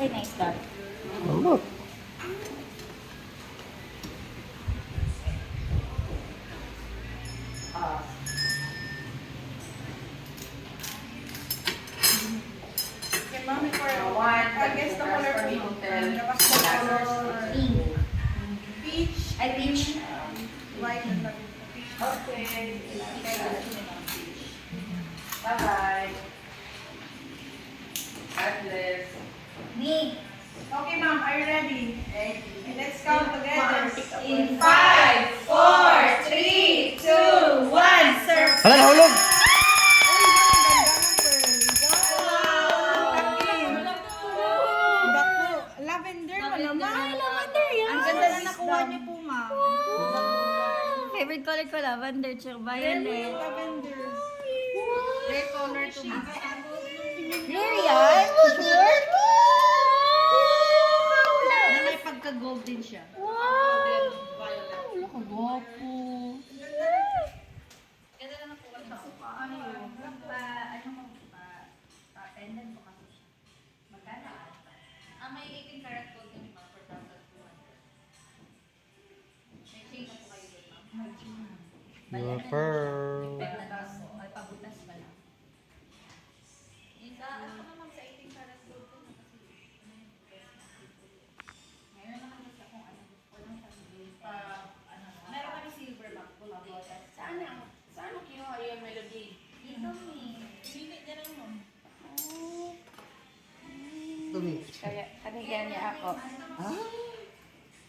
Say nice dog. Ambot. Okay, mami, for I guess the color for you. Labas mo color. Pink. Peach. Ay, peach. White and black. Okay. Bye-bye. God bless. Me. Okay, ma'am, are you ready? Okay, let's count together. In 5, 4, 3, 2, 1, sir. Hala, nahulog! Lavender mo naman. Ay, lavender yan. Ang ganda na nakuha niyo po, ma'am. Favorite color ko, lavender, tsaka violet. Lavender. Rare color to me. Rare yan? Sure? Na may pagka-gold din siya. Wow! Wala ka gwapo. Pendant po kasi siya. Magkano? May 18 karat gold kami ma'am for 1,200. May chain na po kayo doon ma'am. Your pearl. Pendant po. Ay, pabutas pa lang. Isa, ano naman sa 18 karat gold ko na kasi ngayon naman kasi kung ano, walang sabihin pa, ano, meron kami silver ma'am, pula botas. Saan mo kinuha yung melody? Dito mi. Pinili niya lang, ma'am. Kaya, kanigyan niya ako. Ah,